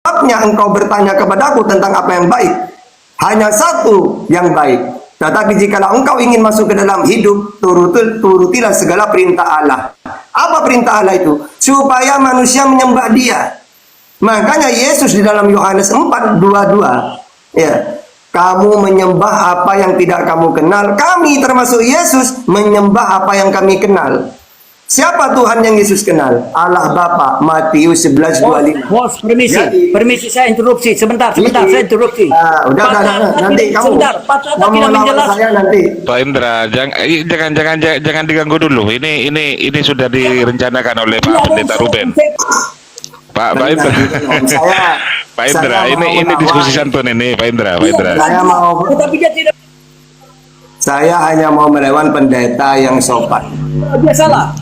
sebabnya engkau bertanya kepadaku tentang apa yang baik. Hanya satu yang baik. Tetapi jikalau engkau ingin masuk ke dalam hidup, turutilah segala perintah Allah. Apa perintah Allah itu? Supaya manusia menyembah Dia. Makanya Yesus di dalam Yohanes 4:22, ya, kamu menyembah apa yang tidak kamu kenal. Kami termasuk Yesus menyembah apa yang kami kenal. Siapa Tuhan yang Yesus kenal? Allah Bapa. Matius 11:25. Bos, permisi saya interupsi sebentar, saya interupsi. Udah, nanti kamu sebentar, Pak Tata tidak menjelaskan. Saya nanti. Pak Indra, jangan diganggu dulu. Ini sudah direncanakan oleh Pak Pendeta Ruben. Pak Indra, Pak Indra, ini diskusi santun ini, Pak Indra. Saya hanya mau melawan pendeta yang sopan. Dia salah.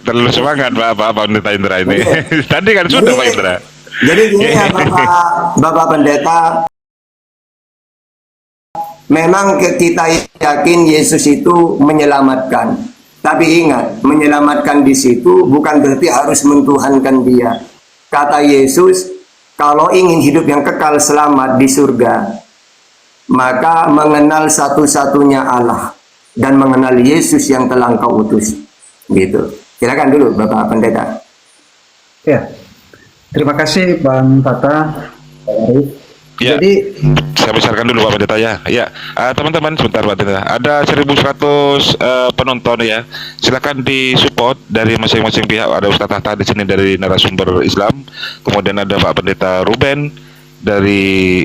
Terlalu semangat Pak Pendeta Indra ini. Tadi kan sudah Pak Indra. Jadi gini ya Bapak Pendeta, memang kita yakin Yesus itu menyelamatkan. Tapi ingat, menyelamatkan di situ bukan berarti harus mentuhankan Dia. Kata Yesus, kalau ingin hidup yang kekal selamat di surga, maka mengenal satu-satunya Allah dan mengenal Yesus yang telah Engkau utus. Gitu. Silakan dulu Bapak Pendeta. Ya, terima kasih Bang Tata. Ya, jadi saya besarkan dulu Pak Pendeta ya. Ya, teman-teman sebentar Pak Pendeta. Ada 1.100 penonton ya. Silakan disupport dari masing-masing pihak. Ada Ustadz Tahta di sini dari narasumber Islam. Kemudian ada Pak Pendeta Ruben dari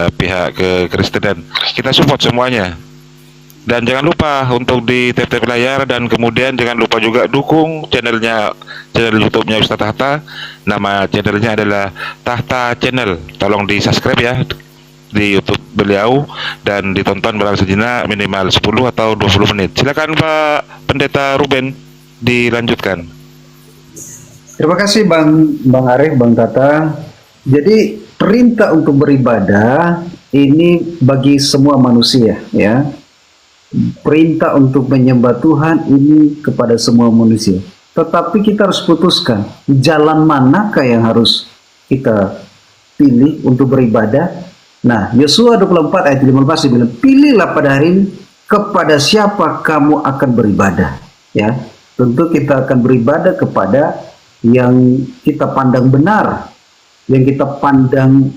pihak Kekristenan. Kita support semuanya. Dan jangan lupa untuk di tap layar, dan kemudian jangan lupa juga dukung channel YouTube-nya Ustadz Tahta. Nama channelnya adalah Tahta Channel. Tolong di subscribe ya di YouTube beliau dan ditonton barang sejenak minimal 10 atau 20 menit. Silakan Pak Pendeta Ruben dilanjutkan. terima kasih Bang Arif, Bang Tata. Jadi perintah untuk beribadah ini bagi semua manusia ya. Perintah untuk menyembah Tuhan ini kepada semua manusia. Tetapi kita harus putuskan jalan manakah yang harus kita pilih untuk beribadah. Nah, Yosua 24 ayat 15 bilang, pilihlah pada hari ini kepada siapa kamu akan beribadah. Ya, tentu kita akan beribadah kepada yang kita pandang benar, yang kita pandang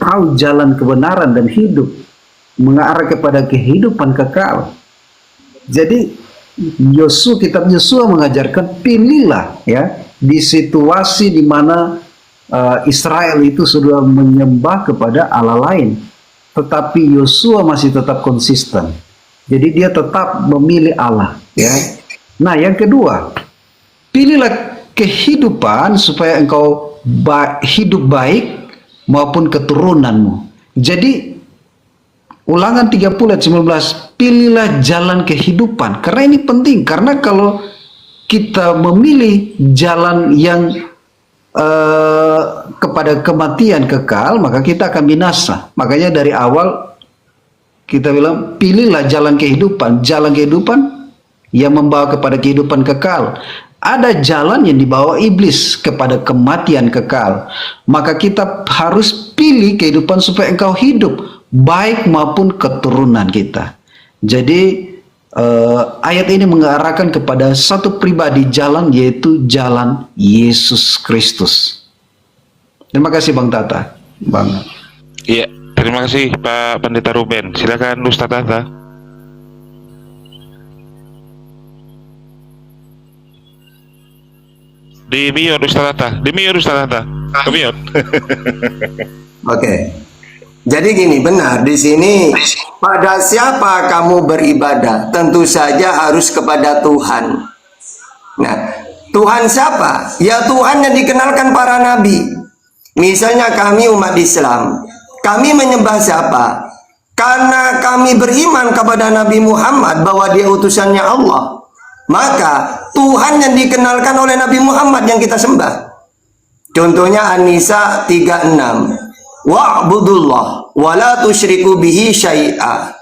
tahu jalan kebenaran dan hidup, mengarah kepada kehidupan kekal. Jadi kitab Yosua mengajarkan pilihlah ya di situasi di mana Israel itu sudah menyembah kepada Allah lain, tetapi Yosua masih tetap konsisten. Jadi dia tetap memilih Allah ya. Nah, yang kedua, pilihlah kehidupan supaya engkau hidup baik maupun keturunanmu. Jadi Ulangan 30 ayat 19, pilihlah jalan kehidupan. Karena ini penting, karena kalau kita memilih jalan yang kepada kematian kekal, maka kita akan binasa. Makanya dari awal kita bilang, pilihlah jalan kehidupan. Jalan kehidupan yang membawa kepada kehidupan kekal. Ada jalan yang dibawa iblis kepada kematian kekal. Maka kita harus pilih kehidupan supaya engkau hidup baik maupun keturunan kita. Jadi ayat ini mengarahkan kepada satu pribadi jalan, yaitu jalan Yesus Kristus. Terima kasih Bang Tata. Bang. Iya, terima kasih Pak Pendeta Ruben. Silakan Ustadz Tata. Di mute Ustadz Tata. Di mute Ustadz Tata. Ke mute. Oke. Jadi gini, benar di sini, pada siapa kamu beribadah? Tentu saja harus kepada Tuhan. Nah, Tuhan siapa? Ya Tuhan yang dikenalkan para nabi. Misalnya kami umat Islam, kami menyembah siapa? Karena kami beriman kepada Nabi Muhammad bahwa dia utusannya Allah. Maka Tuhan yang dikenalkan oleh Nabi Muhammad yang kita sembah. Contohnya An-Nisa 36. Wa'budullah wa la tusyriku bihi syai'a.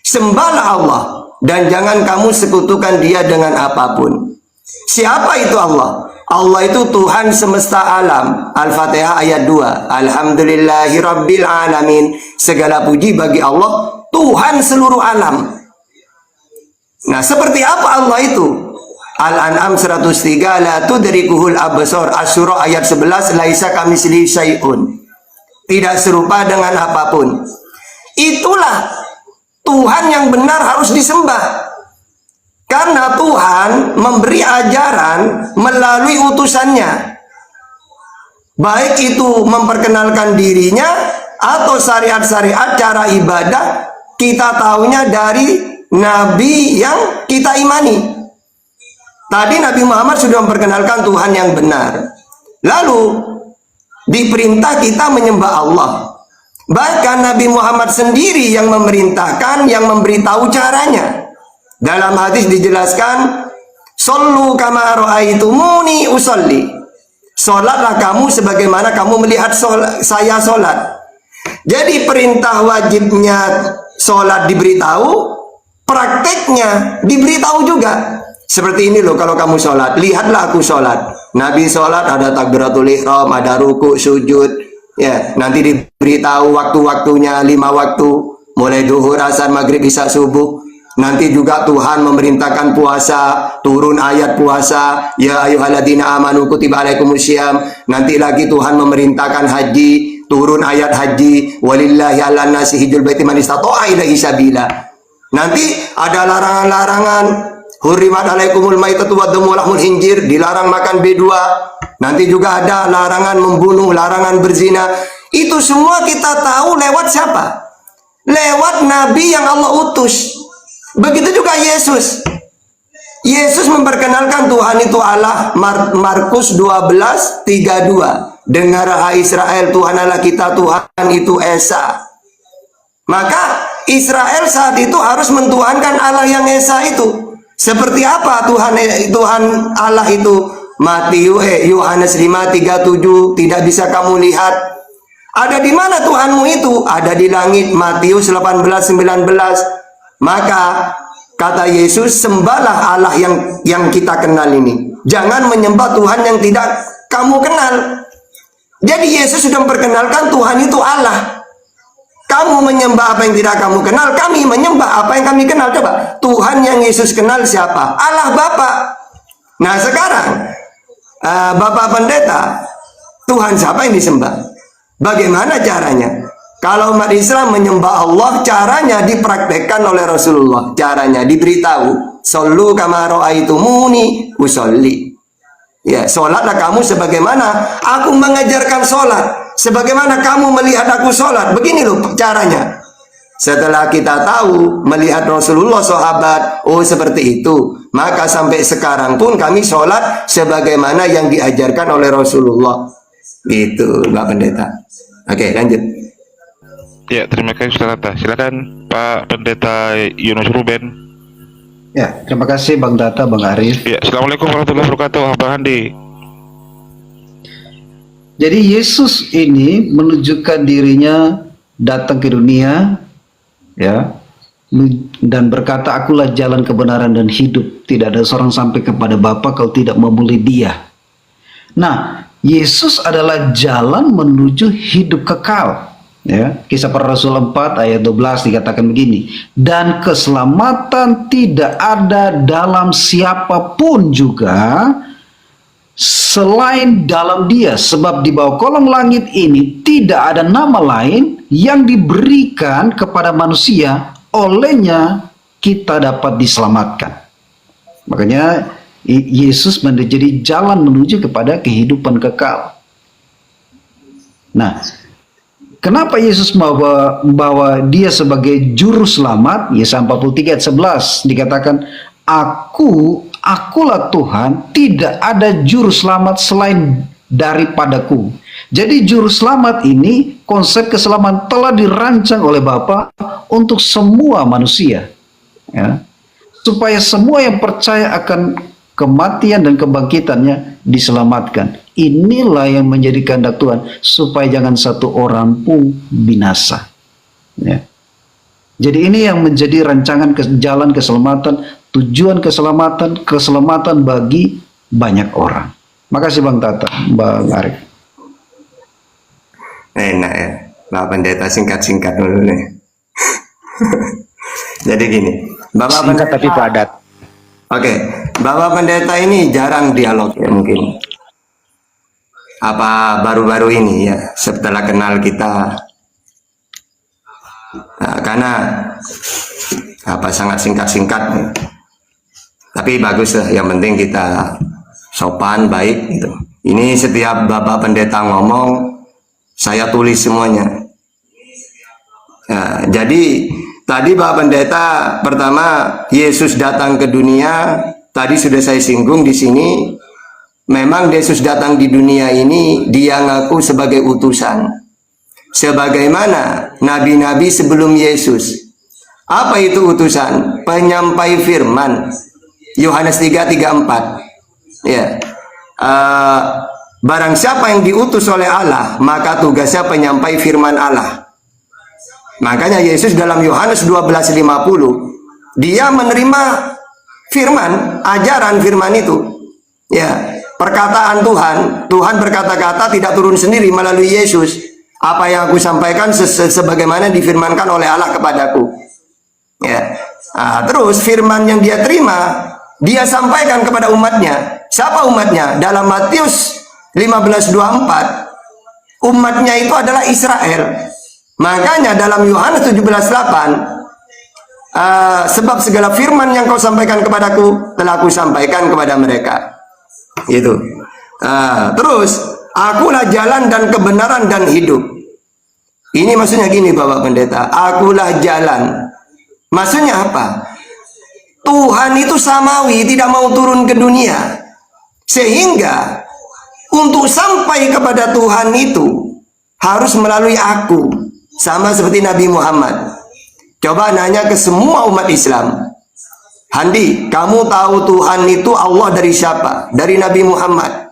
Sembahlah Allah dan jangan kamu sekutukan Dia dengan apapun. Siapa itu Allah? Allah itu Tuhan semesta alam. Al-Fatihah ayat 2. Alhamdulillahi rabbil alamin. Segala puji bagi Allah, Tuhan seluruh alam. Nah, seperti apa Allah itu? Al-An'am 103, la tudrikuhul absar. Asy-Syura ayat 11, laisa kamitslihi syai'un. Tidak serupa dengan apapun. Itulah Tuhan yang benar harus disembah. Karena Tuhan memberi ajaran melalui utusannya. Baik itu memperkenalkan dirinya atau syariat-syariat cara ibadah, kita tahunya dari Nabi yang kita imani. Tadi Nabi Muhammad sudah memperkenalkan Tuhan yang benar. Lalu diperintah kita menyembah Allah. Bahkan Nabi Muhammad sendiri yang memerintahkan, yang memberitahu caranya. Dalam hadis dijelaskan, "Shollu kama ra'aitumuni usolli." Salatlah kamu sebagaimana kamu melihat saya salat. Jadi perintah wajibnya salat diberitahu, prakteknya diberitahu juga. Seperti ini loh, kalau kamu salat, lihatlah aku salat. Nabi salat ada takbiratul ihram, ada ruku, sujud. Ya, nanti diberitahu waktu-waktunya 5 waktu, mulai duhur, asar, maghrib, isya, subuh. Nanti juga Tuhan memerintahkan puasa, turun ayat puasa, ya ayyuhalladzina amanu kutiba alaikumusiyam. Nanti lagi Tuhan memerintahkan haji, turun ayat haji, walillahi 'alan nasi hijjul baiti man istata'a ilaihi sabila. Nanti ada larangan-larangan, hurrimat alaikumul maitatu waddamu lahmul khinzir, dilarang makan B2. Nanti juga ada larangan membunuh, larangan berzina. Itu semua kita tahu lewat siapa? Lewat Nabi yang Allah utus. Begitu juga Yesus. Yesus memperkenalkan Tuhan itu Allah. Markus 12:32. Dengar hai Israel, Tuhan Allah kita, Tuhan itu Esa. Maka Israel saat itu harus mentuhankan Allah yang Esa itu. Seperti apa Tuhan Allah itu? Yohanes 5:37, tidak bisa kamu lihat. Ada di mana Tuhanmu itu? Ada di langit. Matius 18:19. Maka kata Yesus, sembahlah Allah yang kita kenal ini. Jangan menyembah Tuhan yang tidak kamu kenal. Jadi Yesus sudah memperkenalkan Tuhan itu Allah. Kamu menyembah apa yang tidak kamu kenal, kami menyembah apa yang kami kenal. Coba, Tuhan yang Yesus kenal siapa? Allah Bapa. Nah sekarang, Bapak Pendeta, Tuhan siapa yang disembah? Bagaimana caranya? Kalau umat Islam menyembah Allah, caranya dipraktekkan oleh Rasulullah. Caranya diberitahu, "Shollu kama ra'aitumuni usolli." Ya, sholatlah kamu sebagaimana aku mengajarkan sholat. Sebagaimana kamu melihat aku sholat. Begini loh caranya. Setelah kita tahu, melihat Rasulullah, sahabat, oh seperti itu, maka sampai sekarang pun kami sholat sebagaimana yang diajarkan oleh Rasulullah. Gitu, Mbak Pendeta. Oke, lanjut. Ya, terima kasih Ustaz Atta. Silakan Pak Pendeta Yunus Ruben. Ya, terima kasih Bang Tata, Bang Arif. Ya, Assalamualaikum warahmatullahi wabarakatuh, Bang Handi. Jadi Yesus ini menunjukkan dirinya datang ke dunia, ya, dan berkata, "Akulah jalan kebenaran dan hidup. Tidak ada seorang sampai kepada Bapa kalau tidak melalui Dia." Nah, Yesus adalah jalan menuju hidup kekal. Ya, Kisah Para Rasul 4 ayat 12 dikatakan begini, "Dan keselamatan tidak ada dalam siapapun juga selain dalam Dia, sebab di bawah kolong langit ini tidak ada nama lain yang diberikan kepada manusia, olehnya kita dapat diselamatkan." Makanya Yesus menjadi jalan menuju kepada kehidupan kekal. Nah, kenapa Yesus membawa Dia sebagai juru selamat? Yesaya 43 ayat 11 dikatakan, Akulah Tuhan, tidak ada juru selamat selain daripadaku." Jadi juru selamat ini, konsep keselamatan telah dirancang oleh Bapa untuk semua manusia, ya, supaya semua yang percaya akan kematian dan kebangkitannya diselamatkan. Inilah yang menjadi kehendak Tuhan, supaya jangan satu orang pun binasa. Ya. Jadi ini yang menjadi rancangan jalan keselamatan, tujuan keselamatan bagi banyak orang. Makasih Bang Tata, Bang Arif. Enak ya, Pak Pendeta singkat-singkat dulu nih. Jadi gini, Bapak Singkat Pendeta, tapi padat. oke, Bapak Pendeta ini jarang dialog ya mungkin. Apa baru-baru ini ya, setelah kenal kita. Nah, karena apa sangat singkat-singkat, tapi bagus lah. Yang penting kita sopan, baik gitu. Ini setiap Bapak Pendeta ngomong, saya tulis semuanya. Nah, jadi tadi Bapak Pendeta pertama Yesus datang ke dunia, tadi sudah saya singgung di sini. Memang Yesus datang di dunia ini, dia ngaku sebagai utusan. Sebagaimana nabi-nabi sebelum Yesus. Apa itu utusan? Penyampai firman. Yohanes 3:34. Ya. Barang siapa yang diutus oleh Allah, maka tugasnya penyampai firman Allah. Makanya Yesus dalam Yohanes 12:50, dia menerima firman, ajaran firman itu. Ya, perkataan Tuhan, Tuhan berkata-kata tidak turun sendiri melalui Yesus. Apa yang aku sampaikan sebagaimana difirmankan oleh Allah kepadaku. Ya. Nah, terus firman yang dia terima, dia sampaikan kepada umatnya. Siapa umatnya? Dalam Matius 15:24, umatnya itu adalah Israel. Makanya dalam Yohanes 17:8, sebab segala firman yang kau sampaikan kepadaku telah aku sampaikan kepada mereka. Itu. Terus, akulah jalan dan kebenaran dan hidup. Ini maksudnya gini Bapak Pendeta, akulah jalan. Maksudnya apa? Tuhan itu samawi, tidak mau turun ke dunia. Sehingga untuk sampai kepada Tuhan itu harus melalui aku. Sama seperti Nabi Muhammad. Coba nanya ke semua umat Islam. Handi, kamu tahu Tuhan itu Allah dari siapa? Dari Nabi Muhammad.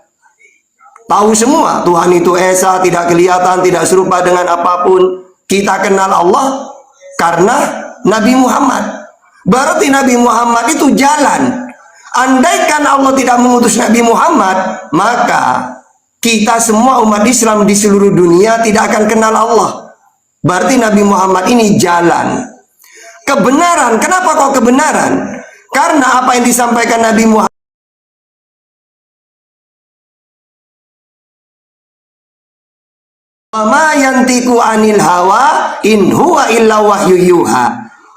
Tahu semua, Tuhan itu Esa, tidak kelihatan, tidak serupa dengan apapun. Kita kenal Allah karena Nabi Muhammad. Berarti Nabi Muhammad itu jalan. Andaikan Allah tidak mengutus Nabi Muhammad, maka kita semua umat Islam di seluruh dunia tidak akan kenal Allah. Berarti Nabi Muhammad ini jalan. Kebenaran, kenapa kok kebenaran? Karena apa yang disampaikan Nabi Muhammad, "Wama yantiku anil hawa in huwa illa wahyu yuha.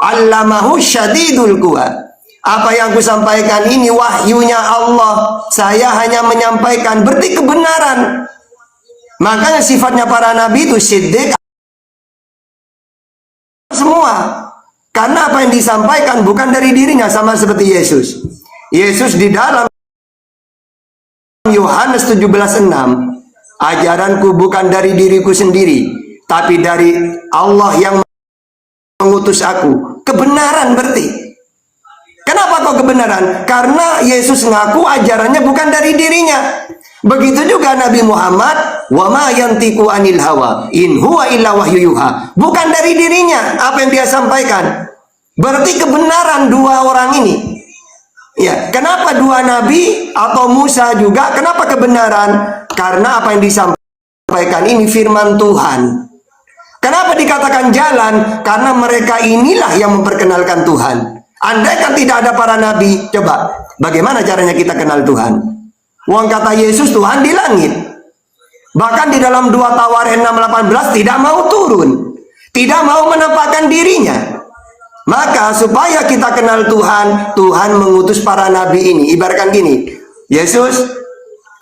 Allamahu syadidul quwa." Apa yang aku sampaikan ini wahyunya Allah. Saya hanya menyampaikan, berarti kebenaran. Makanya sifatnya para nabi itu siddiq semua. Karena apa yang disampaikan bukan dari dirinya, sama seperti Yesus. Yesus di dalam Yohanes 17:6, ajaranku bukan dari diriku sendiri, tapi dari Allah yang mengutus aku. Kebenaran berarti. Kenapa kok kebenaran? Karena Yesus ngaku ajarannya bukan dari dirinya. Begitu juga Nabi Muhammad, wa ma yantiqu anil hawa in huwa illa wahyu yuha. Bukan dari dirinya apa yang dia sampaikan. Berarti kebenaran dua orang ini. Ya, kenapa dua nabi atau Musa juga? Kenapa kebenaran? Karena apa yang disampaikan ini firman Tuhan. Kenapa dikatakan jalan? Karena mereka inilah yang memperkenalkan Tuhan. Andai kan tidak ada para nabi, coba bagaimana caranya kita kenal Tuhan? Wong kata Yesus Tuhan di langit. Bahkan di dalam 2 Tawarin 6:18 tidak mau turun, tidak mau menampakkan dirinya. Maka supaya kita kenal Tuhan, Tuhan mengutus para nabi ini. Ibaratkan gini, Yesus,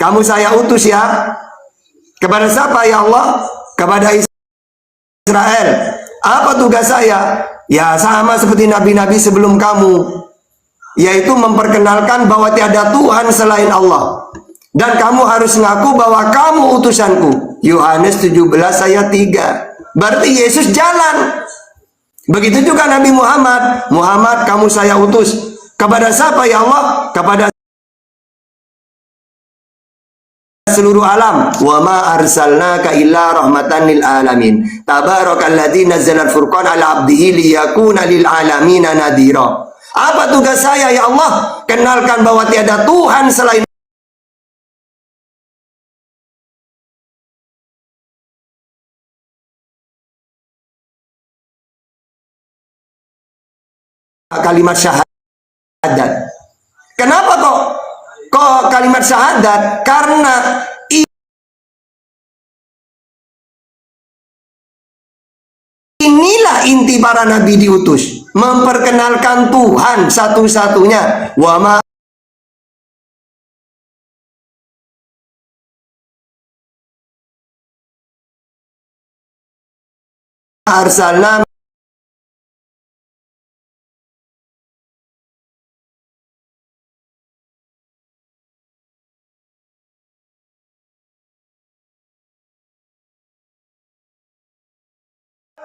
kamu saya utus ya. Kepada siapa ya Allah? Kepada Israel. Apa tugas saya? Ya sama seperti nabi-nabi sebelum kamu, yaitu memperkenalkan bahwa tiada Tuhan selain Allah. Dan kamu harus ngaku bahwa kamu utusanku. Yohanes 17 ayat 3. Berarti Yesus jalan. Begitu juga Nabi Muhammad. Muhammad, kamu saya utus. Kepada siapa ya Allah? Kepada seluruh alam. Wa ma arsalnaka illa rahmatan lil alamin. Tabarakalladzi nazzala al-furqan ala 'abdihi liyakuna lil alamin nadhira. Apa tugas saya ya Allah? Kenalkan bahwa tiada Tuhan selain kalimat syahadat. Kenapa kok kalimat syahadat? Karena inilah inti para nabi diutus, memperkenalkan Tuhan satu-satunya. Wa ma arsalna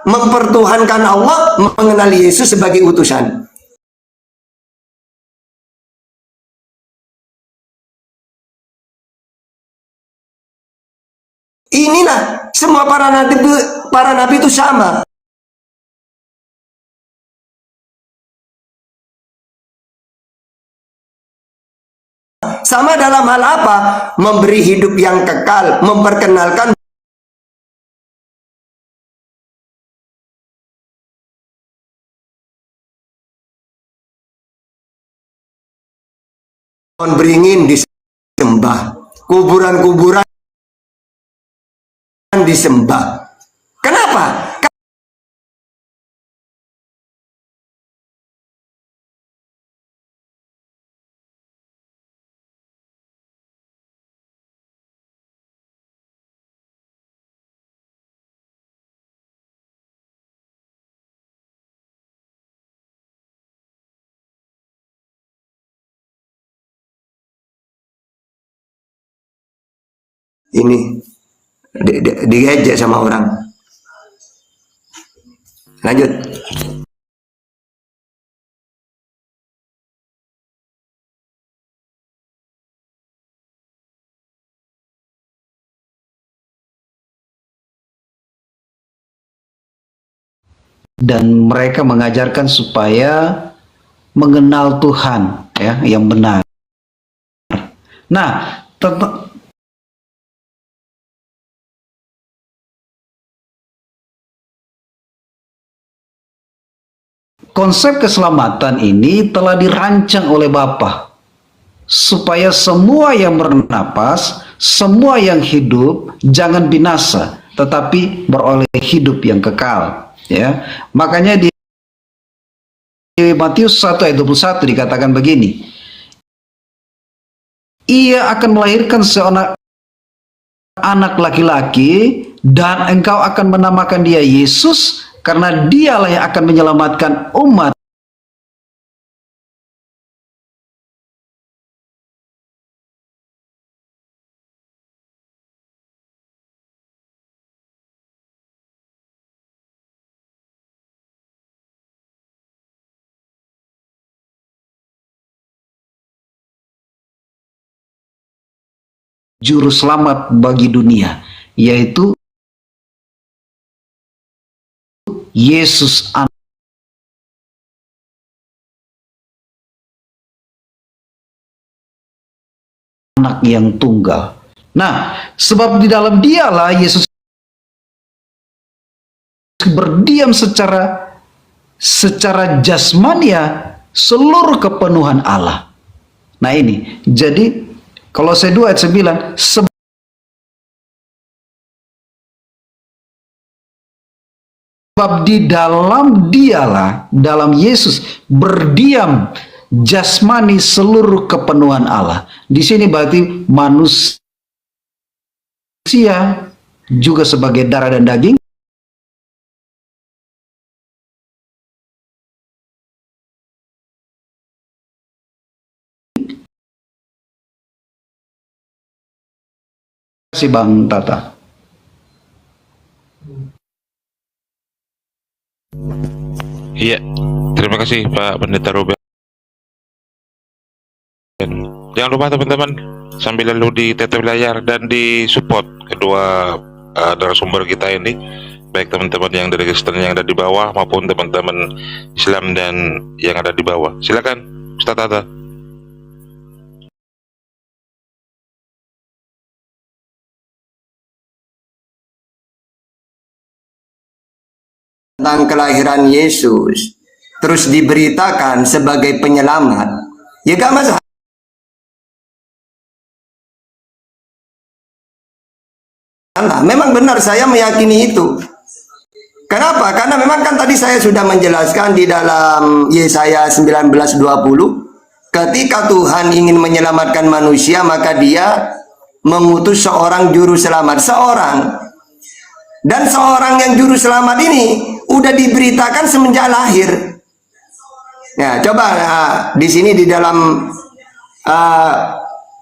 mempertuhankan Allah, mengenali Yesus sebagai utusan. Inilah semua para nabi itu sama. Sama dalam hal apa? Memberi hidup yang kekal, memperkenalkan pohon beringin disembah, kuburan-kuburan disembah. Kenapa? Ini diejek sama orang. Lanjut. Dan mereka mengajarkan supaya mengenal Tuhan ya yang benar. Nah, konsep keselamatan ini telah dirancang oleh Bapa supaya semua yang bernapas, semua yang hidup jangan binasa, tetapi beroleh hidup yang kekal. Ya, makanya di Matius 1 ayat 21 dikatakan begini, ia akan melahirkan seorang anak laki-laki dan engkau akan menamakan dia Yesus karena dialah yang akan menyelamatkan umat. Juru selamat bagi dunia, yaitu Yesus anak yang tunggal. Nah, sebab di dalam dialah Yesus berdiam secara jasmania seluruh kepenuhan Allah. Nah ini, jadi Kolose 2 ayat 9, sebab di dalam dialah, dalam Yesus berdiam jasmani seluruh kepenuhan Allah. Di sini berarti manusia juga sebagai darah dan daging si Bang Tata. Iya, terima kasih Pak Pendeta Ruben. Jangan lupa teman-teman, sambil lalu di tetep layar dan di support kedua narasumber kita ini, baik teman-teman yang dari Kristen yang ada di bawah maupun teman-teman Islam dan yang ada di bawah. Silakan Ustaz Tata. Tentang kelahiran Yesus. terus diberitakan sebagai penyelamat, ya gak masalah. Memang benar, saya meyakini itu. Kenapa? Karena memang kan tadi saya sudah menjelaskan di dalam Yesaya 19:20, ketika Tuhan ingin menyelamatkan manusia, maka dia mengutus seorang juru selamat, seorang. Dan seorang yang juru selamat ini udah diberitakan semenjak lahir. Nah, coba di sini di dalam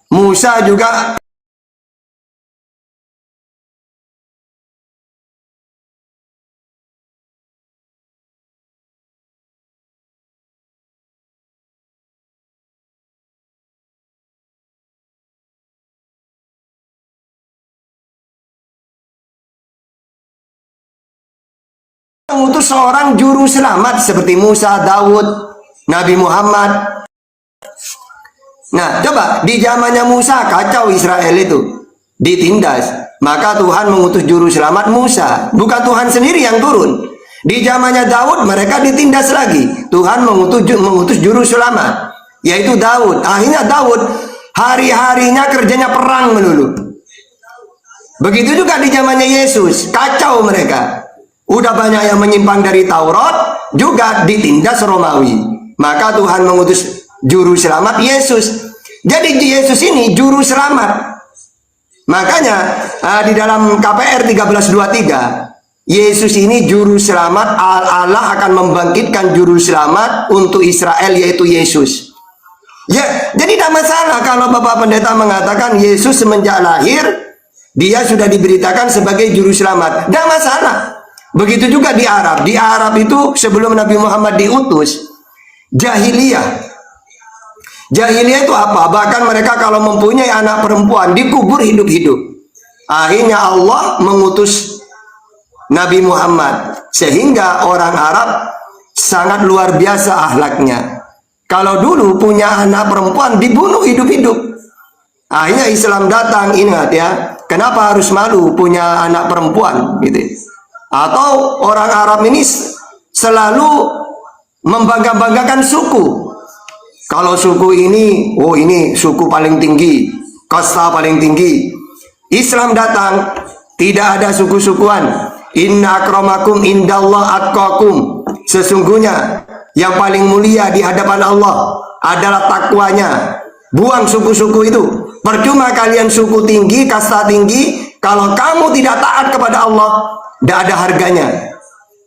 Musa juga mengutus seorang juru selamat seperti Musa, Daud, Nabi Muhammad. Nah, coba di zamannya Musa kacau Israel itu, ditindas. Maka Tuhan mengutus juru selamat Musa, bukan Tuhan sendiri yang turun. Di zamannya Daud mereka ditindas lagi. Tuhan mengutus juru selamat, yaitu Daud. Akhirnya Daud hari-harinya kerjanya perang melulu. Begitu juga di zamannya Yesus, kacau mereka. Udah banyak yang menyimpang dari Taurat, juga ditindas Romawi. Maka Tuhan mengutus juru selamat Yesus. Jadi Yesus ini juru selamat. Makanya di dalam KPR 13:23, Yesus ini juru selamat. Allah akan membangkitkan juru selamat untuk Israel, yaitu Yesus. Ya, jadi tidak masalah kalau Bapak Pendeta mengatakan Yesus semenjak lahir dia sudah diberitakan sebagai juru selamat. Tidak masalah. Begitu juga di Arab. Di Arab itu sebelum Nabi Muhammad diutus, jahiliyah. Jahiliyah itu apa? Bahkan mereka kalau mempunyai anak perempuan dikubur hidup-hidup. Akhirnya Allah mengutus Nabi Muhammad, sehingga orang Arab sangat luar biasa akhlaknya. Kalau dulu punya anak perempuan dibunuh hidup-hidup. Akhirnya Islam datang, ingat ya, kenapa harus malu punya anak perempuan gitu. Atau orang Arab ini selalu membangga-banggakan suku. Kalau suku ini, oh ini suku paling tinggi, kasta paling tinggi. Islam datang, tidak ada suku-sukuan. Inna akramakum indallah atqakum. Sesungguhnya yang paling mulia di hadapan Allah adalah takwanya. Buang suku-suku itu. Percuma kalian suku tinggi, kasta tinggi, kalau kamu tidak taat kepada Allah, tidak ada harganya.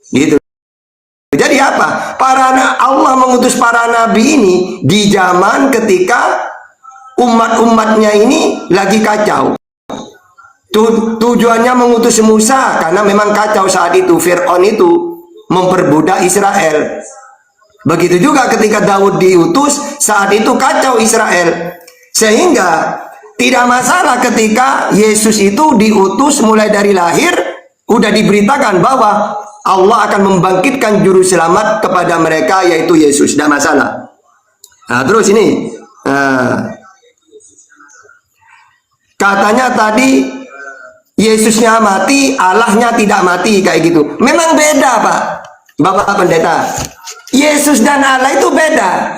Gitu. Jadi apa? Allah mengutus para nabi ini di zaman ketika umat-umatnya ini lagi kacau. Tujuannya mengutus Musa karena memang kacau saat itu. Fir'aun itu memperbudak Israel. Begitu juga ketika Daud diutus, saat itu kacau Israel. Sehingga tidak masalah ketika Yesus itu diutus mulai dari lahir, udah diberitakan bahwa Allah akan membangkitkan juru selamat kepada mereka, yaitu Yesus. Tidak masalah. Nah, terus ini katanya tadi Yesusnya mati, Allahnya tidak mati, kayak gitu. Memang beda, Pak Bapak Pendeta. Yesus dan Allah itu beda.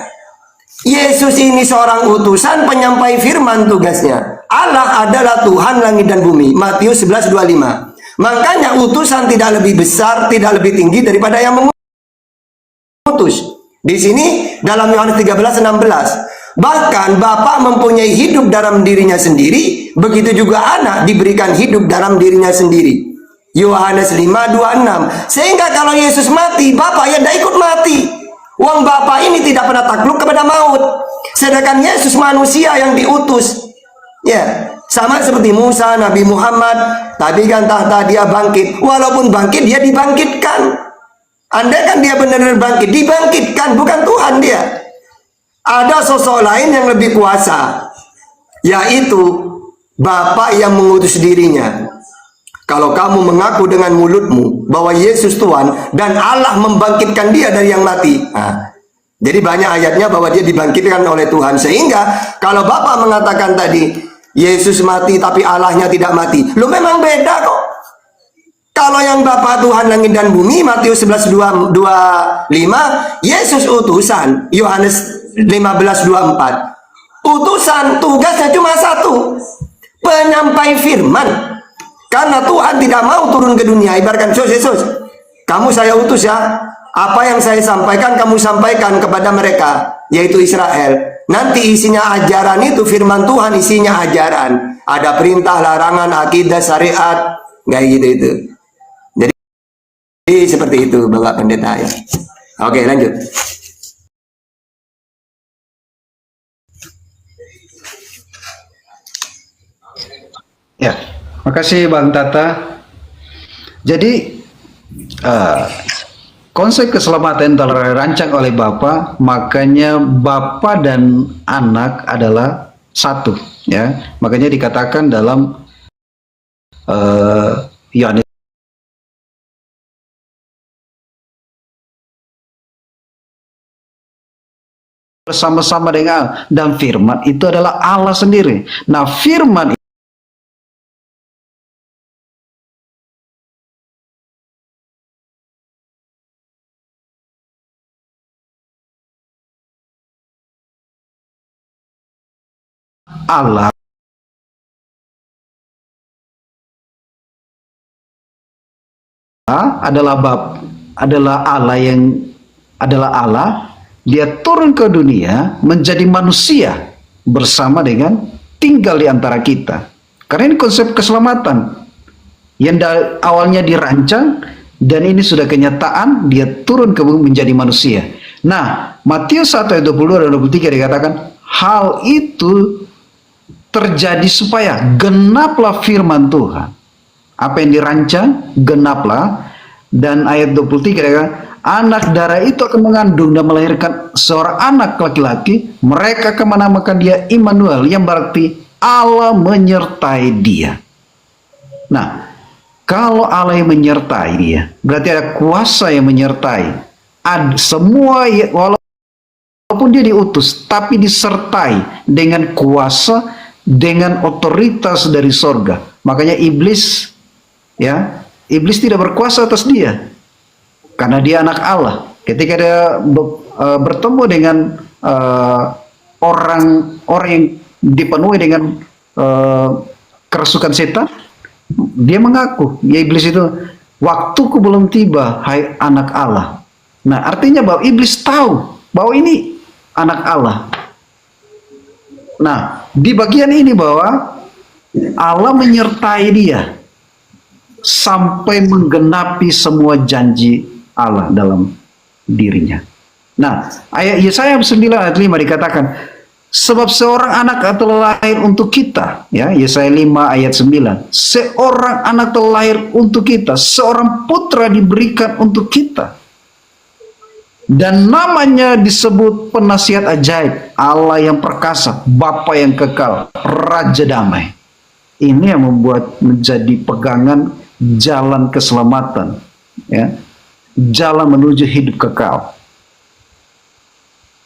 Yesus ini seorang utusan penyampai firman tugasnya. Allah adalah Tuhan langit dan bumi. Matius 11:25. Makanya utusan tidak lebih besar, tidak lebih tinggi daripada yang mengutus. Di sini dalam Yohanes 13:16, bahkan Bapa mempunyai hidup dalam dirinya sendiri, begitu juga anak diberikan hidup dalam dirinya sendiri. Yohanes 5:26. Sehingga kalau Yesus mati, Bapa ya tidak ikut mati. Wong Bapa ini tidak pernah takluk kepada maut. Sedangkan Yesus manusia yang diutus. Ya, sama seperti Musa, Nabi Muhammad, tapi kan tahta dia bangkit. Walaupun bangkit, dia dibangkitkan. Andai kan dia benar-benar bangkit, dibangkitkan, bukan Tuhan dia. Ada sosok lain yang lebih kuasa, yaitu Bapa yang mengutus dirinya. Kalau kamu mengaku dengan mulutmu bahwa Yesus Tuhan dan Allah membangkitkan dia dari yang mati. Nah, jadi banyak ayatnya bahwa dia dibangkitkan oleh Tuhan. Sehingga kalau Bapa mengatakan tadi Yesus mati tapi Allahnya tidak mati, lo memang beda kok. Kalau yang Bapa Tuhan langit dan bumi, Matius 11:25, Yesus utusan, Yohanes 15:24. Utusan, tugasnya cuma satu, penyampai firman. Karena Tuhan tidak mau turun ke dunia, ibaratkan, Yesus, kamu saya utus ya, apa yang saya sampaikan, kamu sampaikan kepada mereka, yaitu Israel. Nanti isinya ajaran itu, firman Tuhan isinya ajaran. Ada perintah, larangan, akidah, syariat, kayak gitu itu. Jadi seperti itu Bapak Pendeta ya. Oke, lanjut. Ya, makasih Bang Tata. Jadi konsep keselamatan telah dirancang oleh Bapa, makanya Bapa dan Anak adalah satu, ya. Makanya dikatakan dalam Yohanes bersama-sama dengan Allah. Dan firman itu adalah Allah sendiri. Nah, firman Allah adalah Allah yang adalah Allah. Dia turun ke dunia menjadi manusia bersama dengan tinggal di antara kita. Karena ini konsep keselamatan yang awalnya dirancang dan ini sudah kenyataan, dia turun ke bumi menjadi manusia. Nah, Matius 1 ayat 22 dan 23 dikatakan hal itu terjadi supaya genaplah firman Tuhan. Apa yang dirancang genaplah. Dan ayat 23 dikatakan anak darah itu akan mengandung dan melahirkan seorang anak laki-laki. Mereka akan menamakan dia Immanuel, yang berarti Allah menyertai dia. Nah, kalau Allah yang menyertai dia, berarti ada kuasa yang menyertai. Semua, walaupun dia diutus, tapi disertai dengan kuasa, dengan otoritas dari sorga. Makanya iblis, ya, iblis tidak berkuasa atas dia. Karena dia anak Allah. Ketika dia bertemu dengan orang yang dipenuhi dengan kerasukan setan, dia mengaku, ya iblis itu, waktuku belum tiba, hai anak Allah. Nah, artinya bahwa iblis tahu bahwa ini anak Allah. Nah, di bagian ini bahwa Allah menyertai dia sampai menggenapi semua janji Allah dalam dirinya. Nah, ayat Yesaya 9 ayat 5 dikatakan, sebab seorang anak telah lahir untuk kita, ya, Yesaya 5 ayat 9. Seorang anak telah lahir untuk kita, seorang putra diberikan untuk kita. Dan namanya disebut penasihat ajaib, Allah yang perkasa, Bapa yang kekal, Raja damai. Ini yang membuat menjadi pegangan jalan keselamatan, ya, jalan menuju hidup kekal.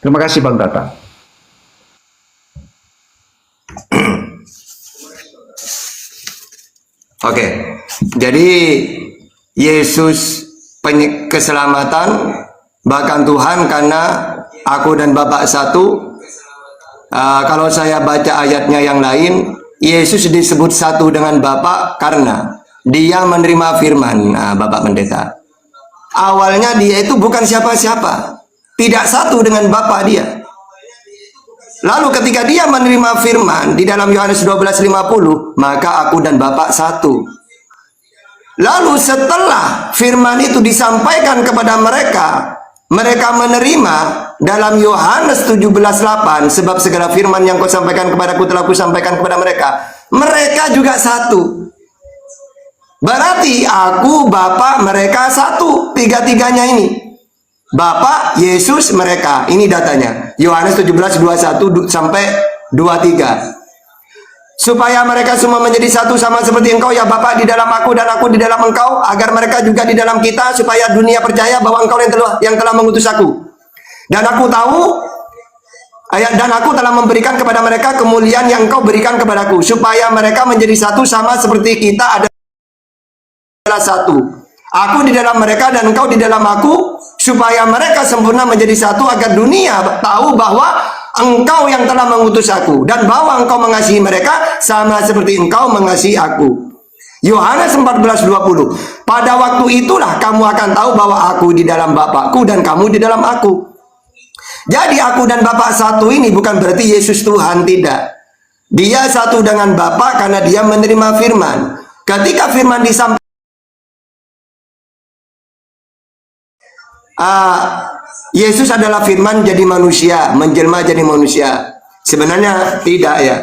Terima kasih Bang Tata. Oke, jadi Yesus keselamatan, bahkan Tuhan, karena aku dan Bapak satu. Kalau saya baca ayatnya yang lain, Yesus disebut satu dengan Bapa karena dia menerima firman. Nah, Bapak Pendeta, awalnya dia itu bukan siapa-siapa, tidak satu dengan Bapa dia. Lalu ketika dia menerima firman di dalam Yohanes 12:50, maka aku dan Bapa satu. Lalu setelah firman itu disampaikan kepada mereka, mereka menerima dalam Yohanes 17:8, sebab segala firman yang kau sampaikan kepadaku telah kusampaikan kepada mereka. Mereka juga satu. Berarti aku, Bapa, mereka satu. Tiga-tiganya ini. Bapa, Yesus, mereka. Ini datanya. Yohanes 17:21 sampai 23. Supaya mereka semua menjadi satu sama seperti engkau, ya Bapa, di dalam aku dan aku di dalam engkau, agar mereka juga di dalam kita, supaya dunia percaya bahwa engkau yang telah mengutus aku. Dan aku tahu, dan aku telah memberikan kepada mereka kemuliaan yang engkau berikan kepadaku, supaya mereka menjadi satu sama seperti kita ada adalah satu. Aku di dalam mereka dan engkau di dalam aku, supaya mereka sempurna menjadi satu, agar dunia tahu bahwa engkau yang telah mengutus aku, dan bahwa engkau mengasihi mereka sama seperti engkau mengasihi aku. Yohanes 14:20. Pada waktu itulah kamu akan tahu bahwa aku di dalam Bapakku dan kamu di dalam aku. Jadi aku dan Bapa satu ini bukan berarti Yesus Tuhan, tidak. Dia satu dengan Bapa karena dia menerima firman. Ketika firman disampaikan, Yesus adalah firman jadi manusia, menjelma jadi manusia. Sebenarnya tidak ya.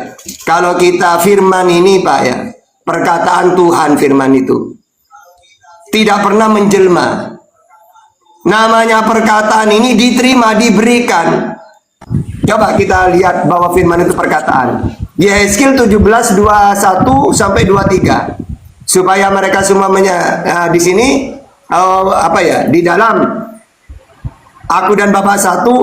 Kalau kita firman ini Pak ya, perkataan Tuhan firman itu tidak pernah menjelma. Namanya perkataan ini diterima, diberikan. Coba kita lihat bahwa firman itu perkataan. Yehezkiel 17:21 sampai 23. Supaya mereka semuanya di sini di dalam aku dan Bapa satu.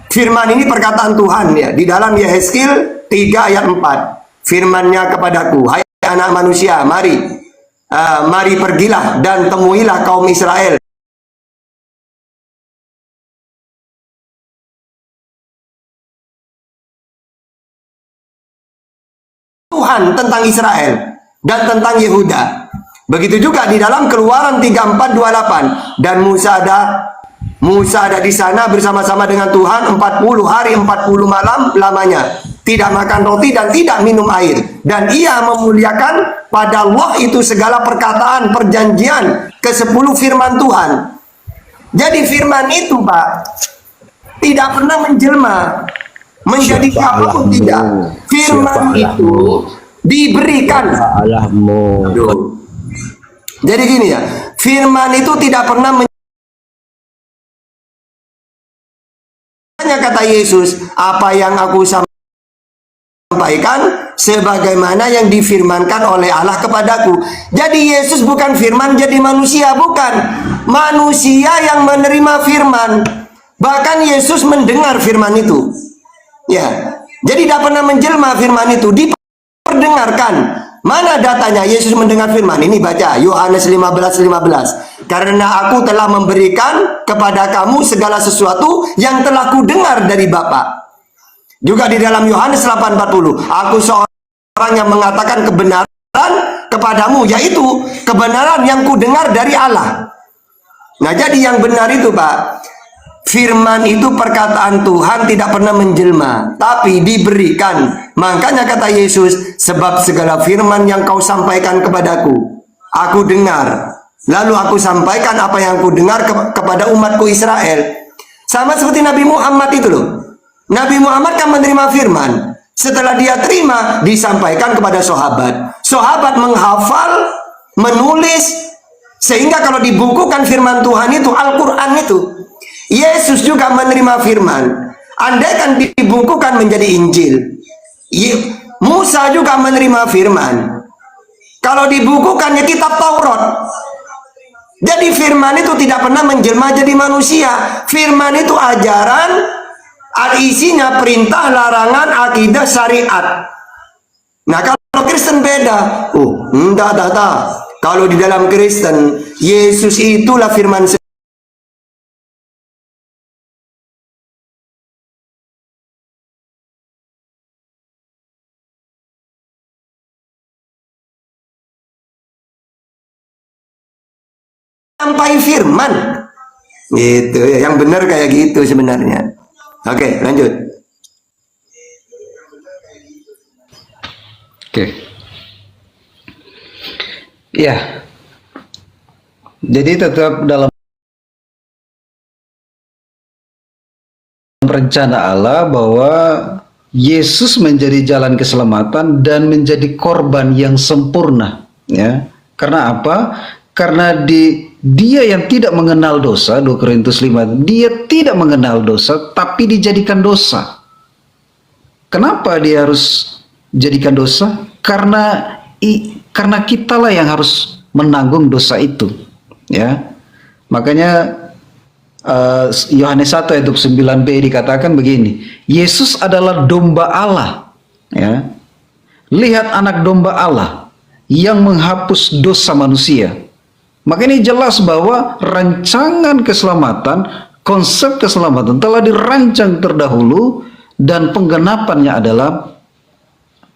Firman ini perkataan Tuhan ya. Di dalam Yehezkiel 3 ayat 4. Firman-Nya kepadaku, hai anak manusia, mari pergilah dan temuilah kaum Israel. Tuhan tentang Israel dan tentang Yehuda. Begitu juga di dalam Keluaran 34:28. Dan Musa ada di sana bersama-sama dengan Tuhan 40 hari 40 malam lamanya, tidak makan roti dan tidak minum air, dan ia memuliakan pada Allah itu segala perkataan perjanjian ke-10 firman Tuhan. Jadi firman itu Pak tidak pernah menjelma menjadi siapapun, tidak. Firman itu diberikan. Jadi gini ya, firman itu tidak pernah kata Yesus, apa yang aku sampaikan sebagaimana yang difirmankan oleh Allah kepadaku. Jadi Yesus bukan firman jadi manusia, bukan. Manusia yang menerima firman. Bahkan Yesus mendengar firman itu. Ya. Jadi tidak pernah menjelma firman itu, diperdengarkan. Mana datanya Yesus mendengar firman? Ini baca Yohanes 15:15. Karena aku telah memberikan kepada kamu segala sesuatu yang telah kudengar dari Bapa. Juga di dalam Yohanes 8:40, aku seorang yang mengatakan kebenaran kepadamu, yaitu kebenaran yang kudengar dari Allah. Nah, jadi yang benar itu Pak, firman itu perkataan Tuhan tidak pernah menjelma, tapi diberikan. Makanya kata Yesus, sebab segala firman yang kau sampaikan kepadaku, aku dengar. Lalu aku sampaikan apa yang aku dengar kepada umatku Israel. Sama seperti Nabi Muhammad itu loh. Nabi Muhammad kan menerima firman. Setelah dia terima, disampaikan kepada sahabat. Sahabat menghafal, menulis, sehingga kalau dibukukan firman Tuhan itu, Al-Quran itu, Yesus juga menerima firman. Andaikan dibukukan menjadi Injil, Musa juga menerima firman. Kalau dibukukannya kitab Taurat. Jadi firman itu tidak pernah menjelma jadi manusia. Firman itu ajaran, isinya perintah, larangan, akidah, syariat. Nah, kalau Kristen beda. Enggak. Kalau di dalam Kristen, Yesus itulah firman sampai firman. Gitu ya, yang benar kayak gitu sebenarnya. Oke, lanjut. Oke. Ya. Jadi tetap dalam rencana Allah bahwa Yesus menjadi jalan keselamatan dan menjadi korban yang sempurna, ya. Karena apa? Karena dia yang tidak mengenal dosa, 2 Korintus 5, dia tidak mengenal dosa, tapi dijadikan dosa. Kenapa dia harus jadikan dosa? Karena kitalah yang harus menanggung dosa itu, ya. Makanya Yohanes 1 ayat 9b dikatakan begini, Yesus adalah domba Allah, ya. Lihat anak domba Allah yang menghapus dosa manusia. Maka ini jelas bahwa rancangan keselamatan, konsep keselamatan telah dirancang terdahulu dan penggenapannya adalah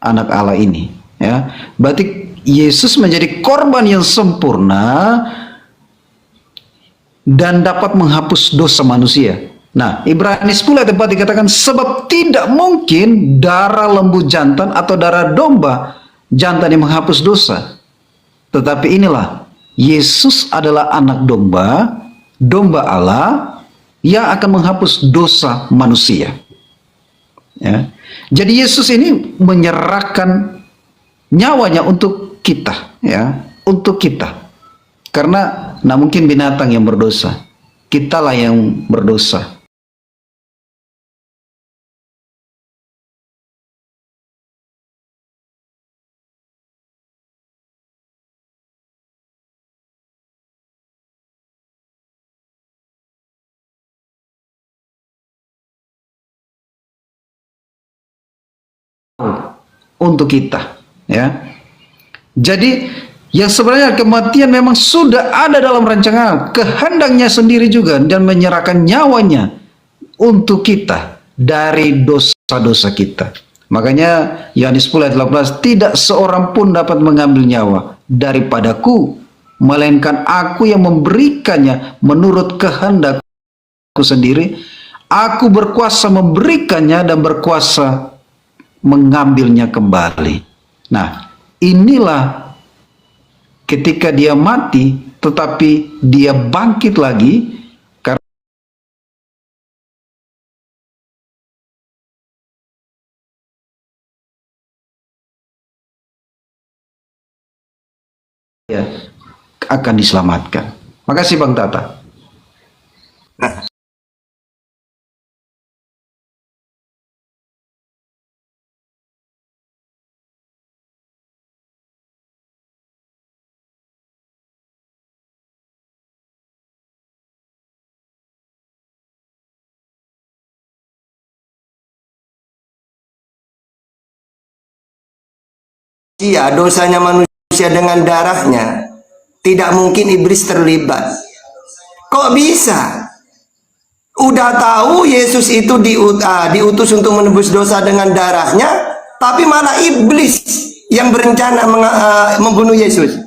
anak Allah ini. Ya, berarti Yesus menjadi korban yang sempurna dan dapat menghapus dosa manusia. Nah, Ibrani 10 ayat 4 dikatakan, sebab tidak mungkin darah lembu jantan atau darah domba jantan yang menghapus dosa. Tetapi inilah, Yesus adalah anak domba, domba Allah yang akan menghapus dosa manusia. Ya. Jadi Yesus ini menyerahkan nyawanya untuk kita, ya, untuk kita. Karena nah mungkin binatang yang berdosa, kitalah yang berdosa. Untuk kita, ya. Jadi yang sebenarnya kematian memang sudah ada dalam rancangan kehendaknya sendiri juga, dan menyerahkan nyawanya untuk kita dari dosa-dosa kita. Makanya Yohanes 10 ayat 18, tidak seorang pun dapat mengambil nyawa daripadaku, melainkan aku yang memberikannya menurut kehendakku sendiri. Aku berkuasa memberikannya dan berkuasa mengambilnya kembali. Nah, inilah ketika dia mati, tetapi dia bangkit lagi karena dia akan diselamatkan. Makasih Bang Tata. Iya, dosanya manusia dengan darahnya, tidak mungkin iblis terlibat. Kok bisa? Udah tahu Yesus itu diutus untuk menebus dosa dengan darahnya, tapi malah iblis yang berencana membunuh Yesus.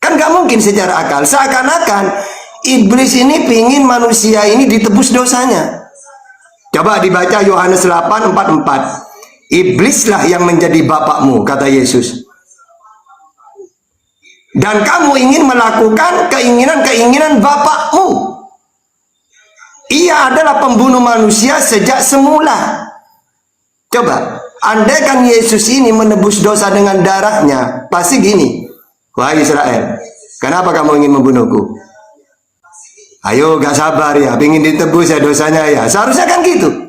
Kan gak mungkin secara akal. Seakan-akan iblis ini pingin manusia ini ditebus dosanya. Coba dibaca Yohanes 8:44. Iblislah yang menjadi bapakmu, kata Yesus. Dan kamu ingin melakukan keinginan-keinginan bapakmu. Ia adalah pembunuh manusia sejak semula. Coba, andaikan Yesus ini menebus dosa dengan darahnya, pasti gini. Wahai Israel, kenapa kamu ingin membunuhku? Ayo, gak sabar ya, ingin ditebus ya dosanya ya. Seharusnya kan gitu.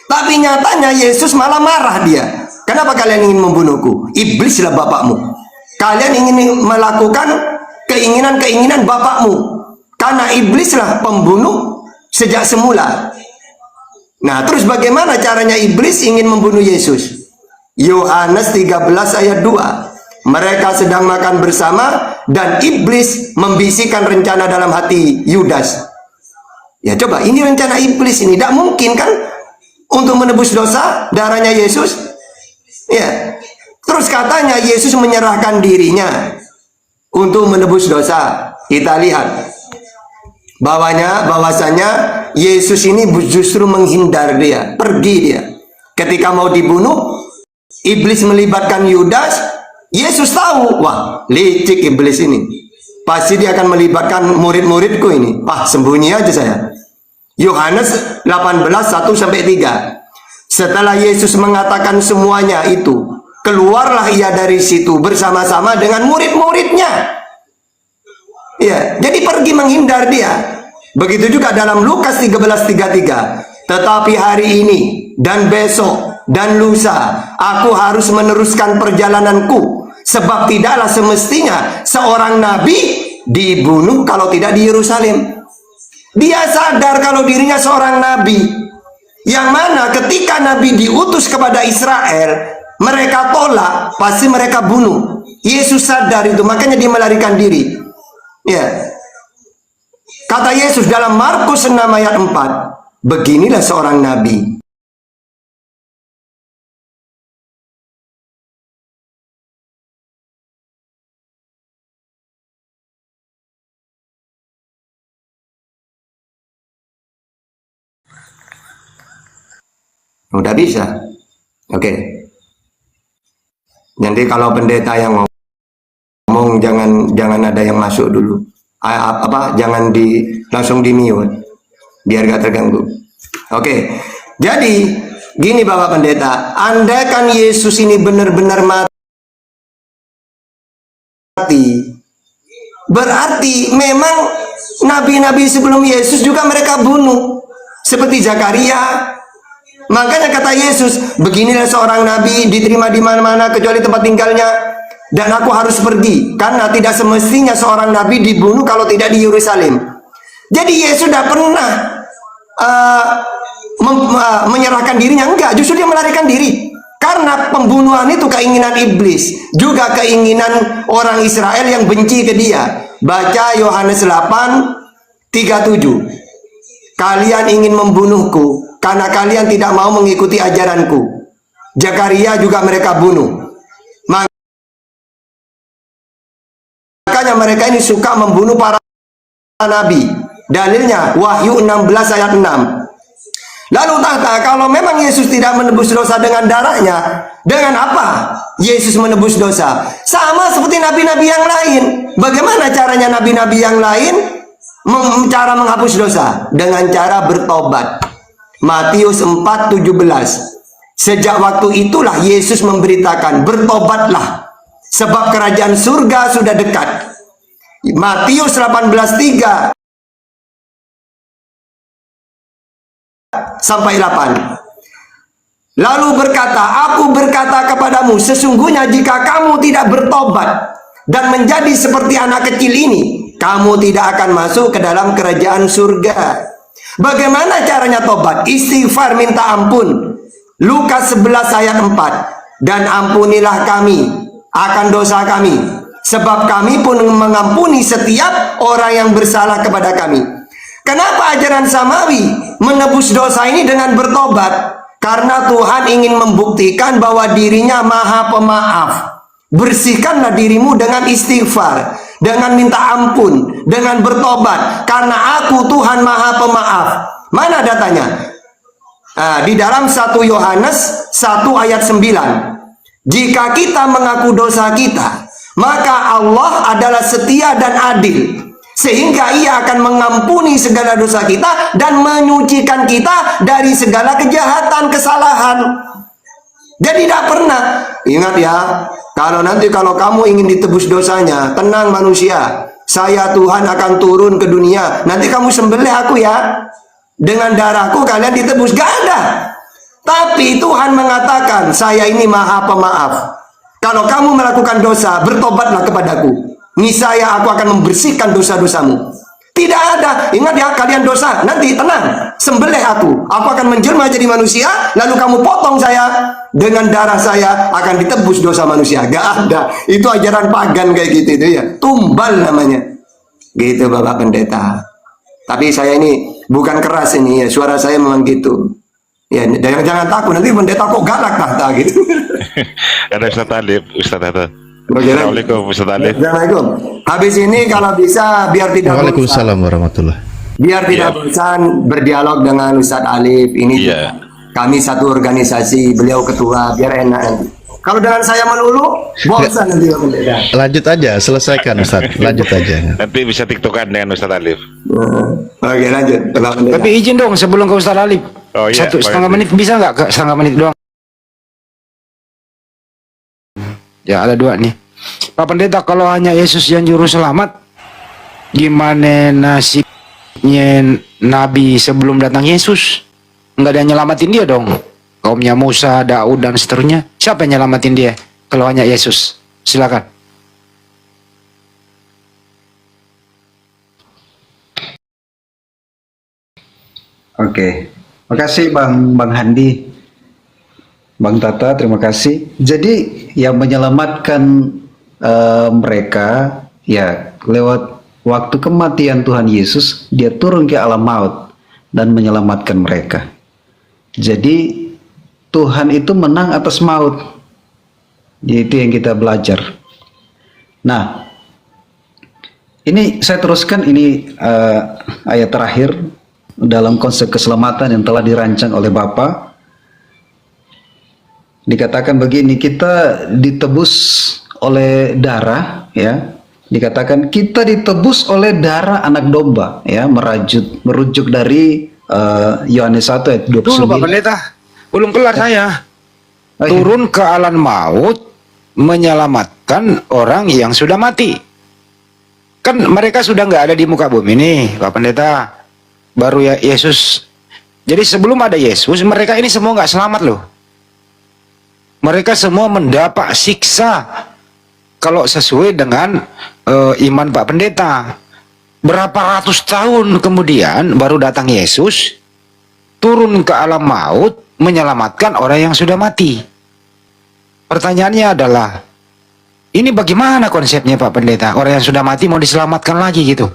Tapi nyatanya Yesus malah marah dia. Kenapa kalian ingin membunuhku? Iblislah bapakmu. Kalian ingin melakukan keinginan-keinginan bapakmu. Karena iblislah pembunuh sejak semula. Nah, terus bagaimana caranya iblis ingin membunuh Yesus? Yohanes 13 ayat 2. Mereka sedang makan bersama dan iblis membisikkan rencana dalam hati Yudas. Ya coba, ini rencana iblis ini. Tidak mungkin kan untuk menebus dosa darahnya Yesus. Ya. Terus katanya Yesus menyerahkan dirinya untuk menebus dosa. Kita lihat bahwasanya Yesus ini justru menghindar dia, pergi dia. Ketika mau dibunuh, iblis melibatkan Yudas. Yesus tahu, wah licik iblis ini. Pasti dia akan melibatkan murid-muridku ini. Wah, sembunyi aja saya. Yohanes 18:1-3. Setelah Yesus mengatakan semuanya itu, keluarlah ia dari situ bersama-sama dengan murid-muridnya. Ya, jadi pergi menghindar dia. Begitu juga dalam Lukas 13:33. Tetapi hari ini dan besok dan lusa aku harus meneruskan perjalananku, sebab tidaklah semestinya seorang nabi dibunuh kalau tidak di Yerusalem. Dia sadar kalau dirinya seorang nabi, yang mana ketika nabi diutus kepada Israel, mereka tolak, pasti mereka bunuh. Yesus sadar itu, makanya dia melarikan diri. Ya. Kata Yesus dalam Markus 6 ayat 4, beginilah seorang nabi. Udah bisa. Oke. Nanti kalau pendeta yang ngomong jangan ada yang masuk dulu. Jangan langsung di mute biar gak terganggu. Oke. Jadi gini Bapak Pendeta, andaikan Yesus ini benar-benar mati, berarti memang nabi-nabi sebelum Yesus juga mereka bunuh, seperti Zakaria. Makanya kata Yesus, beginilah seorang nabi diterima di mana-mana kecuali tempat tinggalnya, dan aku harus pergi karena tidak semestinya seorang nabi dibunuh kalau tidak di Yerusalem. Jadi Yesus tidak pernah menyerahkan dirinya, enggak, justru dia melarikan diri. Karena pembunuhan itu keinginan iblis, juga keinginan orang Israel yang benci ke dia. Baca Yohanes 8:37. Kalian ingin membunuhku karena kalian tidak mau mengikuti ajaranku. Zakaria juga mereka bunuh. Makanya mereka ini suka membunuh para nabi. Dalilnya Wahyu 16 ayat 6. Lalu kalau memang Yesus tidak menebus dosa dengan darahnya, dengan apa Yesus menebus dosa? Sama seperti nabi-nabi yang lain. Bagaimana caranya nabi-nabi yang lain cara menghapus dosa? Dengan cara bertobat. Matius 4:17. Sejak waktu itulah Yesus memberitakan, bertobatlah sebab kerajaan surga sudah dekat. Matius 18:3 sampai 8. Lalu berkata, aku berkata kepadamu, sesungguhnya jika kamu tidak bertobat dan menjadi seperti anak kecil ini, kamu tidak akan masuk ke dalam kerajaan surga. Bagaimana caranya tobat? Istighfar, minta ampun. Lukas 11 ayat 4. Dan ampunilah kami akan dosa kami, sebab kami pun mengampuni setiap orang yang bersalah kepada kami. Kenapa ajaran Samawi menebus dosa ini dengan bertobat? Karena Tuhan ingin membuktikan bahwa dirinya maha pemaaf. Bersihkanlah dirimu dengan istighfar, dengan minta ampun, dengan bertobat. Karena aku Tuhan maha pemaaf. Mana datanya? Di dalam 1 Yohanes 1 ayat 9. Jika kita mengaku dosa kita, maka Allah adalah setia dan adil, sehingga ia akan mengampuni segala dosa kita dan menyucikan kita dari segala kejahatan, kesalahan. Jadi tidak pernah, ingat ya, kalau kamu ingin ditebus dosanya, tenang manusia, saya Tuhan akan turun ke dunia, nanti kamu sembelih aku ya, dengan darahku kalian ditebus. Gak ada. Tapi Tuhan mengatakan, saya ini maha pemaaf. Kalau kamu melakukan dosa, bertobatlah kepadaku, niscaya aku akan membersihkan dosa-dosamu. Tidak ada, ingat ya, kalian dosa, nanti tenang, sembelih aku akan menjelma jadi manusia, lalu kamu potong saya, dengan darah saya akan ditebus dosa manusia. Gak ada, itu ajaran pagan kayak gitu itu ya, tumbal namanya. Gitu Bapak Pendeta. Tapi saya ini bukan keras ini ya, suara saya memang gitu. Ya, jangan takut, nanti pendeta kok galak kata gitu. Ada Ustaz Alif, Ustaz Tata. Assalamualaikum Ustaz Alif. Assalamualaikum. Habis ini kalau bisa biar tidak Waalaikumsalam warahmatullahi. Biar tidak bosan berdialog dengan Ustaz Alif. Ini kami satu organisasi, beliau ketua, biar enak nanti. Kalau dengan saya melulu, bosan nanti Pak Pendeta. Lanjut aja, selesaikan Ustaz. Lanjut aja. Nanti bisa tiktokan dengan Ustaz Alif. Oke, lanjut. Tapi izin dong sebelum ke Ustaz Alif. Oh, iya, 1,5 menit bisa nggak? Setengah menit doang. Ya ada 2 nih. Pak Pendeta, kalau hanya Yesus yang juru selamat, gimana nasibnya Nabi sebelum datang Yesus? Nggak ada yang nyelamatin dia dong. Kaumnya Musa, Daud dan seterusnya. Siapa yang nyelamatin dia? Kalau hanya Yesus. Silakan. Oke. Makasih Bang Handi. Bang Tata, terima kasih. Jadi yang menyelamatkan mereka ya lewat waktu kematian Tuhan Yesus, dia turun ke alam maut dan menyelamatkan mereka. Jadi Tuhan itu menang atas maut. Itu yang kita belajar. Nah, ini saya teruskan, ini ayat terakhir dalam konsep keselamatan yang telah dirancang oleh Bapa. Dikatakan begini, kita ditebus oleh darah, ya. Dikatakan kita ditebus oleh darah anak domba, ya, merujuk dari Yohanes 1 ayat 29. Dulu Pak Pendeta, belum kelar saya. Oh, iya. Turun ke alam maut menyelamatkan orang yang sudah mati. Kan mereka sudah nggak ada di muka bumi nih, Pak Pendeta. Baru ya Yesus. Jadi sebelum ada Yesus, mereka ini semua nggak selamat loh. Mereka semua mendapat siksa kalau sesuai dengan iman Pak Pendeta. Berapa ratus tahun kemudian baru datang Yesus, turun ke alam maut menyelamatkan orang yang sudah mati. Pertanyaannya adalah, ini bagaimana konsepnya Pak Pendeta? Orang yang sudah mati mau diselamatkan lagi gitu.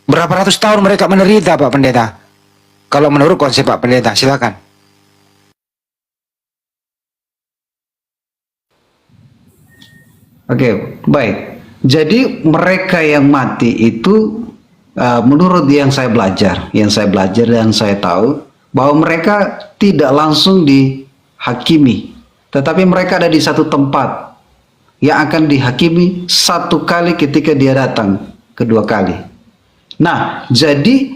Berapa ratus tahun mereka menderita Pak Pendeta? Kalau menurut konsep Pak Pendeta, silakan. Oke, baik. Jadi mereka yang mati itu menurut yang saya belajar dan saya tahu bahwa mereka tidak langsung dihakimi, tetapi mereka ada di satu tempat yang akan dihakimi satu kali ketika dia datang kedua kali. Nah, jadi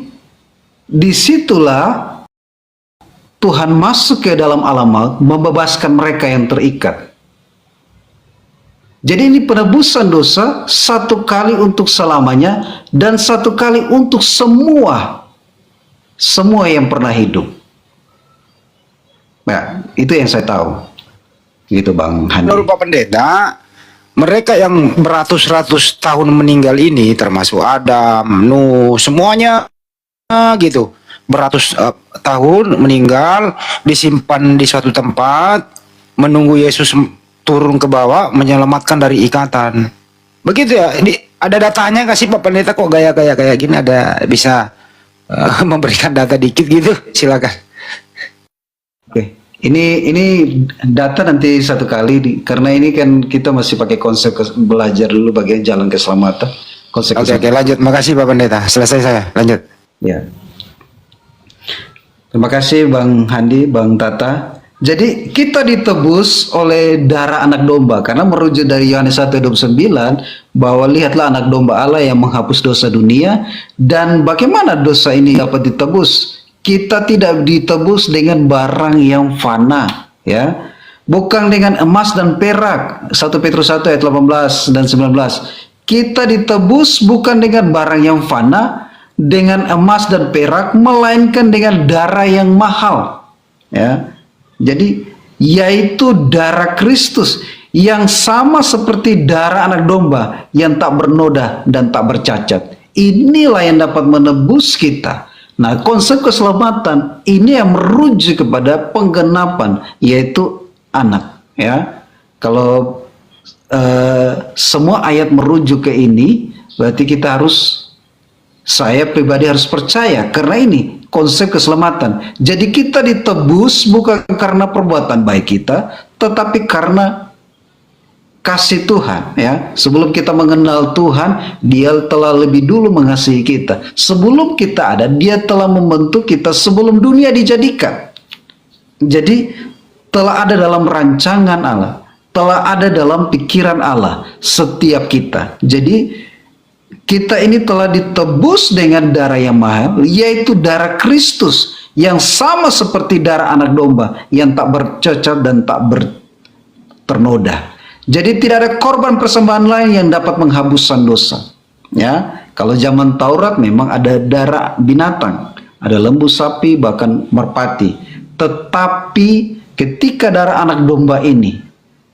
disitulah Tuhan masuk ke dalam alam maut, membebaskan mereka yang terikat. Jadi ini penebusan dosa satu kali untuk selamanya dan satu kali untuk semua yang pernah hidup. Nah, itu yang saya tahu. Gitu Bang Handi. Menurut Pak Pendeta, mereka yang beratus-ratus tahun meninggal ini, termasuk Adam, Nuh, semuanya gitu, beratus tahun meninggal, disimpan di suatu tempat, menunggu Yesus turun ke bawah menyelamatkan dari ikatan. Begitu ya. Ini ada datanya nggak sih Pak Pendeta, kok gaya-gaya kayak gini? Ada bisa memberikan data dikit gitu? Silakan. Oke. Ini data nanti satu kali karena ini kan kita masih pakai konsep belajar dulu bagian jalan keselamatan. Konsep Oke, lanjut. Makasih Pak Pendeta. Selesai saya. Lanjut. Ya. Terima kasih Bang Handi, Bang Tata. Jadi kita ditebus oleh darah anak domba karena merujuk dari Yohanes 1:29 bahwa lihatlah anak domba Allah yang menghapus dosa dunia. Dan bagaimana dosa ini dapat ditebus? Kita tidak ditebus dengan barang yang fana, ya. Bukan dengan emas dan perak. 1 Petrus 1 ayat 18 dan 19. Kita ditebus bukan dengan barang yang fana, dengan emas dan perak, melainkan dengan darah yang mahal, ya. Jadi yaitu darah Kristus yang sama seperti darah anak domba yang tak bernoda dan tak bercacat. Inilah yang dapat menebus kita. Nah, konsep keselamatan ini yang merujuk kepada penggenapan, yaitu anak, ya. Kalau semua ayat merujuk ke ini, berarti saya pribadi harus percaya karena ini konsep keselamatan. Jadi kita ditebus bukan karena perbuatan baik kita, tetapi karena kasih Tuhan, ya. Sebelum kita mengenal Tuhan, Dia telah lebih dulu mengasihi kita. Sebelum kita ada, Dia telah membentuk kita sebelum dunia dijadikan. Jadi telah ada dalam rancangan Allah, telah ada dalam pikiran Allah setiap kita. Jadi kita ini telah ditebus dengan darah yang mahal, yaitu darah Kristus yang sama seperti darah anak domba yang tak bercacat dan tak ternoda. Jadi tidak ada korban persembahan lain yang dapat menghapuskan dosa. Ya, kalau zaman Taurat memang ada darah binatang, ada lembu, sapi, bahkan merpati. Tetapi ketika darah anak domba ini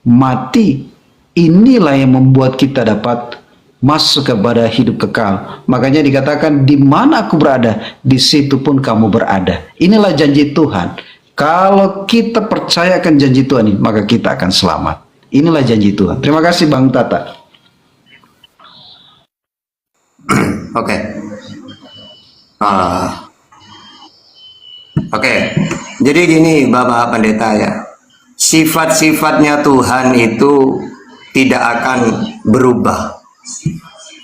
mati, inilah yang membuat kita dapat masuk kepada hidup kekal. Makanya dikatakan, di mana aku berada, di situ pun kamu berada. Inilah janji Tuhan. Kalau kita percayakan janji Tuhan ini, maka kita akan selamat. Inilah janji Tuhan. Terima kasih Bang Tata. Oke. Oke. Jadi gini Bapak Pendeta ya. Sifat-sifatnya Tuhan itu tidak akan berubah.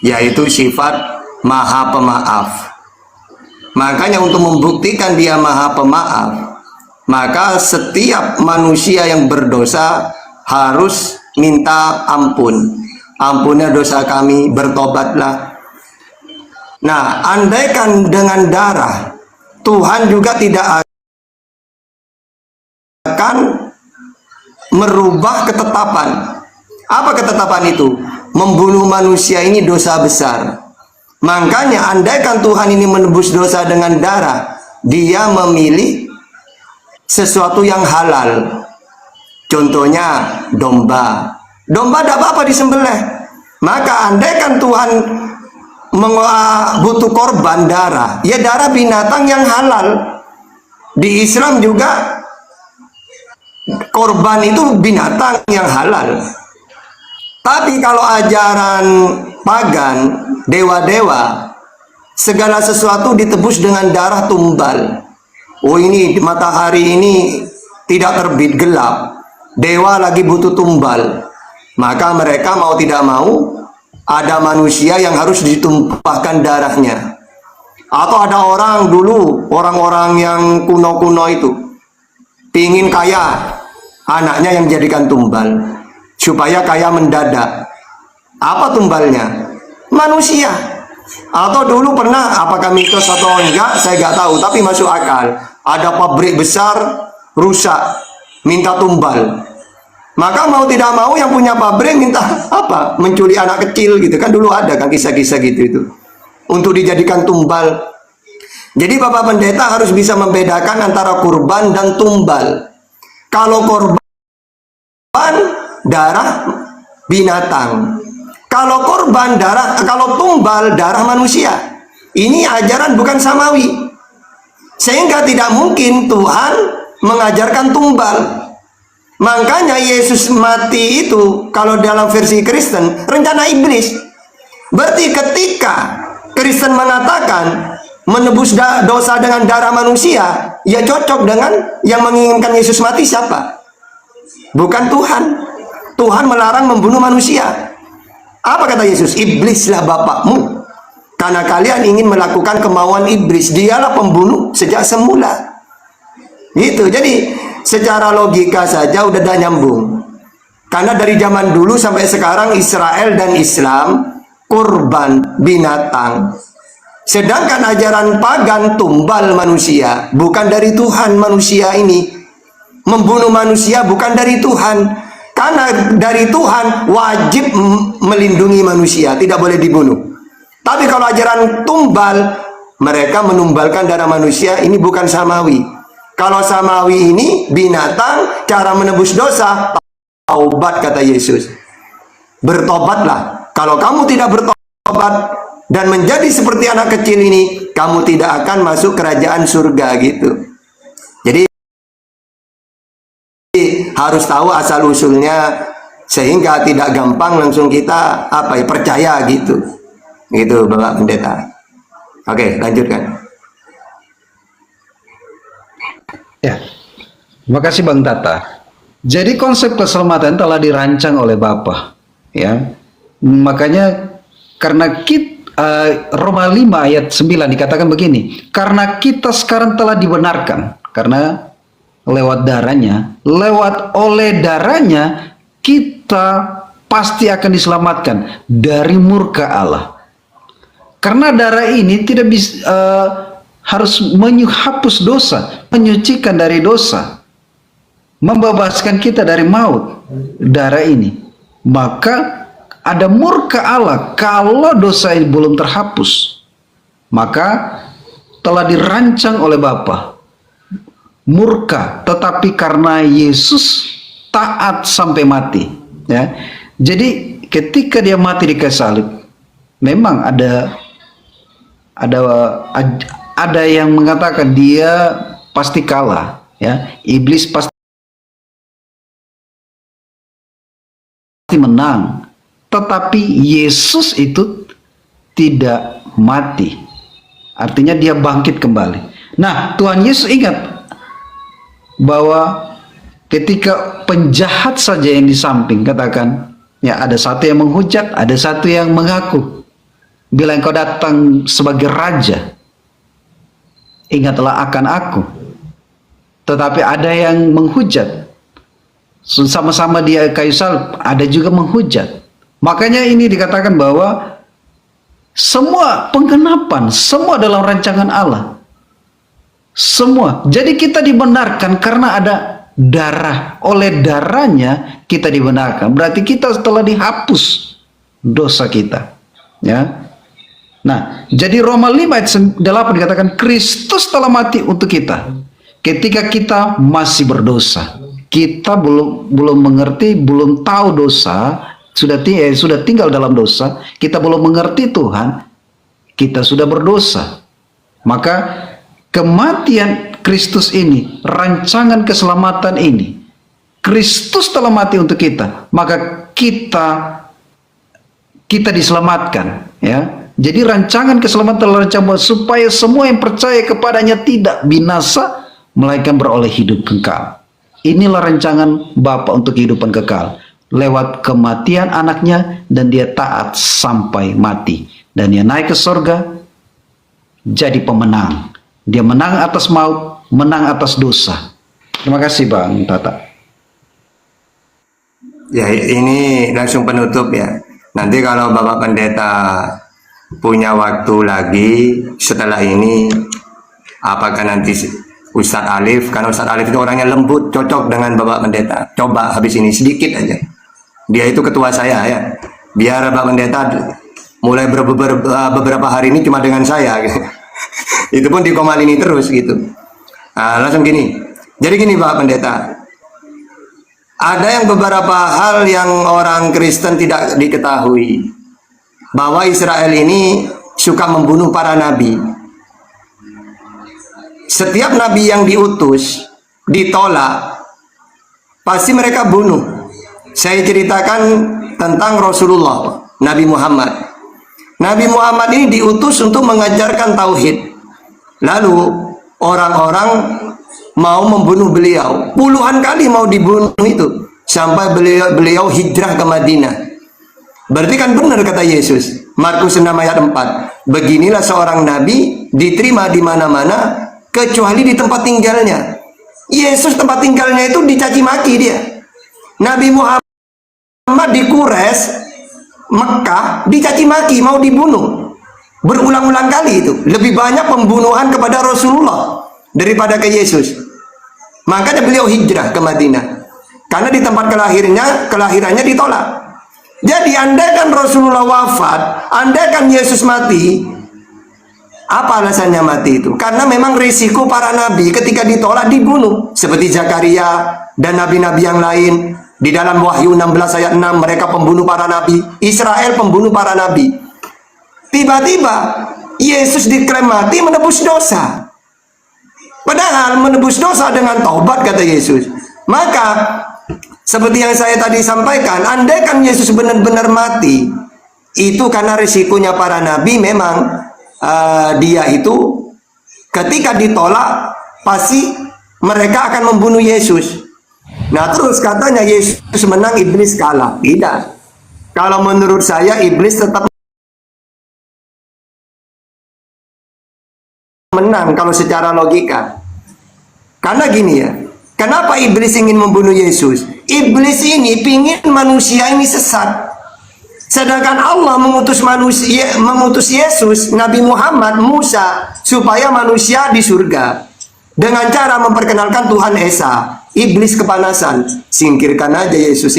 Yaitu sifat Maha Pemaaf. Makanya untuk membuktikan dia Maha Pemaaf, maka setiap manusia yang berdosa harus minta ampun. Ampunnya dosa kami, bertobatlah. Nah, andaikan dengan darah, Tuhan juga tidak akan merubah ketetapan. Apa ketetapan itu? Membunuh manusia ini dosa besar. Makanya andaikan Tuhan ini menebus dosa dengan darah, dia memilih sesuatu yang halal. Contohnya domba. Domba tidak apa-apa disembelih. Maka andaikan Tuhan butuh korban darah, ya darah binatang yang halal. Di Islam juga korban itu binatang yang halal. Tapi kalau ajaran pagan, dewa-dewa, segala sesuatu ditebus dengan darah tumbal. Oh, ini matahari ini tidak terbit, gelap, dewa lagi butuh tumbal, maka mereka mau tidak mau ada manusia yang harus ditumpahkan darahnya. Atau ada orang dulu, orang-orang yang kuno-kuno itu pingin kaya, anaknya yang jadikan tumbal supaya kaya mendadak. Apa tumbalnya? Manusia. Atau dulu pernah, apakah mitos atau enggak saya nggak tahu, tapi masuk akal, ada pabrik besar rusak, minta tumbal. Maka mau tidak mau yang punya pabrik minta apa? Menculik anak kecil gitu kan, dulu ada kan kisah-kisah gitu itu, untuk dijadikan tumbal. Jadi Bapak Pendeta harus bisa membedakan antara kurban dan tumbal. Kalau korban darah binatang, kalau korban darah, kalau tumbal darah manusia. Ini ajaran bukan samawi, sehingga tidak mungkin Tuhan mengajarkan tumbal. Makanya Yesus mati itu kalau dalam versi Kristen rencana iblis. Berarti ketika Kristen mengatakan menebus dosa dengan darah manusia, ya cocok dengan yang menginginkan Yesus mati siapa? Bukan Tuhan. Tuhan melarang membunuh manusia. Apa kata Yesus? Iblislah bapakmu, karena kalian ingin melakukan kemauan iblis. Dialah pembunuh sejak semula. Gitu. Jadi secara logika saja udah dah nyambung. Karena dari zaman dulu sampai sekarang Israel dan Islam kurban binatang. Sedangkan ajaran pagan tumbal manusia, bukan dari Tuhan. Manusia ini membunuh manusia bukan dari Tuhan. Karena dari Tuhan wajib melindungi manusia, tidak boleh dibunuh. Tapi kalau ajaran tumbal, mereka menumbalkan darah manusia, ini bukan samawi. Kalau samawi ini binatang, cara menebus dosa, taubat kata Yesus. Bertobatlah. Kalau kamu tidak bertobat dan menjadi seperti anak kecil ini, kamu tidak akan masuk kerajaan surga gitu. Jadi harus tahu asal usulnya, sehingga tidak gampang langsung kita percaya gitu. Gitu Bapak Pendeta. Oke, lanjutkan. Ya, terima kasih Bang Tata. Jadi konsep keselamatan telah dirancang oleh Bapa, ya. Makanya karena Roma 5 ayat 9 dikatakan begini, karena kita sekarang telah dibenarkan, karena lewat oleh darahnya kita pasti akan diselamatkan dari murka Allah. Karena darah ini tidak bisa harus menghapus dosa, menyucikan dari dosa, membebaskan kita dari maut. Darah ini, maka ada murka Allah kalau dosa ini belum terhapus. Maka telah dirancang oleh Bapa murka, tetapi karena Yesus taat sampai mati, ya. Jadi ketika dia mati di kayu salib, memang ada yang mengatakan dia pasti kalah, Ya, iblis pasti menang, tetapi Yesus itu tidak mati. Artinya dia bangkit kembali. Nah, Tuhan Yesus ingat bahwa ketika penjahat saja yang di samping, katakan, ya ada satu yang menghujat, ada satu yang mengaku. Bila engkau datang sebagai raja, ingatlah akan aku. Tetapi ada yang menghujat. Sama-sama dia kayu salib, ada juga menghujat. Makanya ini dikatakan bahwa semua penggenapan, semua dalam rancangan Allah. Semua. Jadi kita dibenarkan karena ada darah. Oleh darahnya kita dibenarkan. Berarti kita telah dihapus dosa kita. Ya. Nah, jadi Roma 5 ayat 8 dikatakan Kristus telah mati untuk kita. Ketika kita masih berdosa, kita belum mengerti, belum tahu dosa, sudah tinggal dalam dosa, kita belum mengerti Tuhan, kita sudah berdosa. Maka kematian Kristus ini, rancangan keselamatan ini, Kristus telah mati untuk kita, maka kita diselamatkan, ya. Jadi rancangan keselamatan telah dirancangkan supaya semua yang percaya kepadanya tidak binasa, melainkan beroleh hidup kekal. Inilah rancangan Bapa untuk kehidupan kekal. Lewat kematian anaknya, dan dia taat sampai mati. Dan dia naik ke surga, jadi pemenang. Dia menang atas maut, menang atas dosa. Terima kasih Bang Tata. Ya, ini langsung penutup ya. Nanti kalau Bapak Pendeta punya waktu lagi setelah ini, apakah nanti Ustadz Alif, karena Ustadz Alif itu orangnya lembut, cocok dengan Bapak Pendeta. Coba habis ini sedikit aja. Dia itu ketua saya ya. Biar Bapak Pendeta mulai beberapa hari ini cuma dengan saya. Itu pun dikomalini terus gitu. Nah, langsung gini. Jadi gini Bapak Pendeta. Ada yang beberapa hal yang orang Kristen tidak diketahui. Bahwa Israel ini suka membunuh para nabi. Setiap nabi yang diutus, ditolak, pasti mereka bunuh. Saya ceritakan tentang Rasulullah, Nabi Muhammad. Nabi Muhammad ini diutus untuk mengajarkan tauhid. Lalu orang-orang mau membunuh beliau. Puluhan kali mau dibunuh itu. Sampai beliau hijrah ke Madinah. Berarti kan benar kata Yesus. Markus 6 ayat 4. Beginilah seorang nabi diterima di mana-mana kecuali di tempat tinggalnya. Yesus tempat tinggalnya itu dicaci maki dia. Nabi Muhammad di Quraisy Mekah dicaci maki, mau dibunuh. Berulang-ulang kali itu. Lebih banyak pembunuhan kepada Rasulullah daripada ke Yesus. Makanya beliau hijrah ke Madinah. Karena di tempat kelahirannya ditolak. Jadi andaikan Rasulullah wafat, andaikan Yesus mati, apa alasannya mati itu? Karena memang risiko para nabi ketika ditolak dibunuh. Seperti Zakaria dan nabi-nabi yang lain. Di dalam Wahyu 16 ayat 6 mereka pembunuh para nabi. Israel pembunuh para nabi. Tiba-tiba Yesus diklaim mati menebus dosa. Padahal menebus dosa dengan taubat kata Yesus. Maka seperti yang saya tadi sampaikan, andaikan Yesus benar-benar mati, itu karena risikonya para nabi memang dia itu ketika ditolak pasti mereka akan membunuh Yesus. Nah terus katanya Yesus menang, iblis kalah. Tidak. Kalau menurut saya iblis tetap menang kalau secara logika. Karena gini ya, kenapa iblis ingin membunuh Yesus? Iblis ini pingin manusia ini sesat. Sedangkan Allah mengutus Yesus, Nabi Muhammad, Musa, supaya manusia di surga. Dengan cara memperkenalkan Tuhan Esa. Iblis kepanasan, singkirkan aja Yesus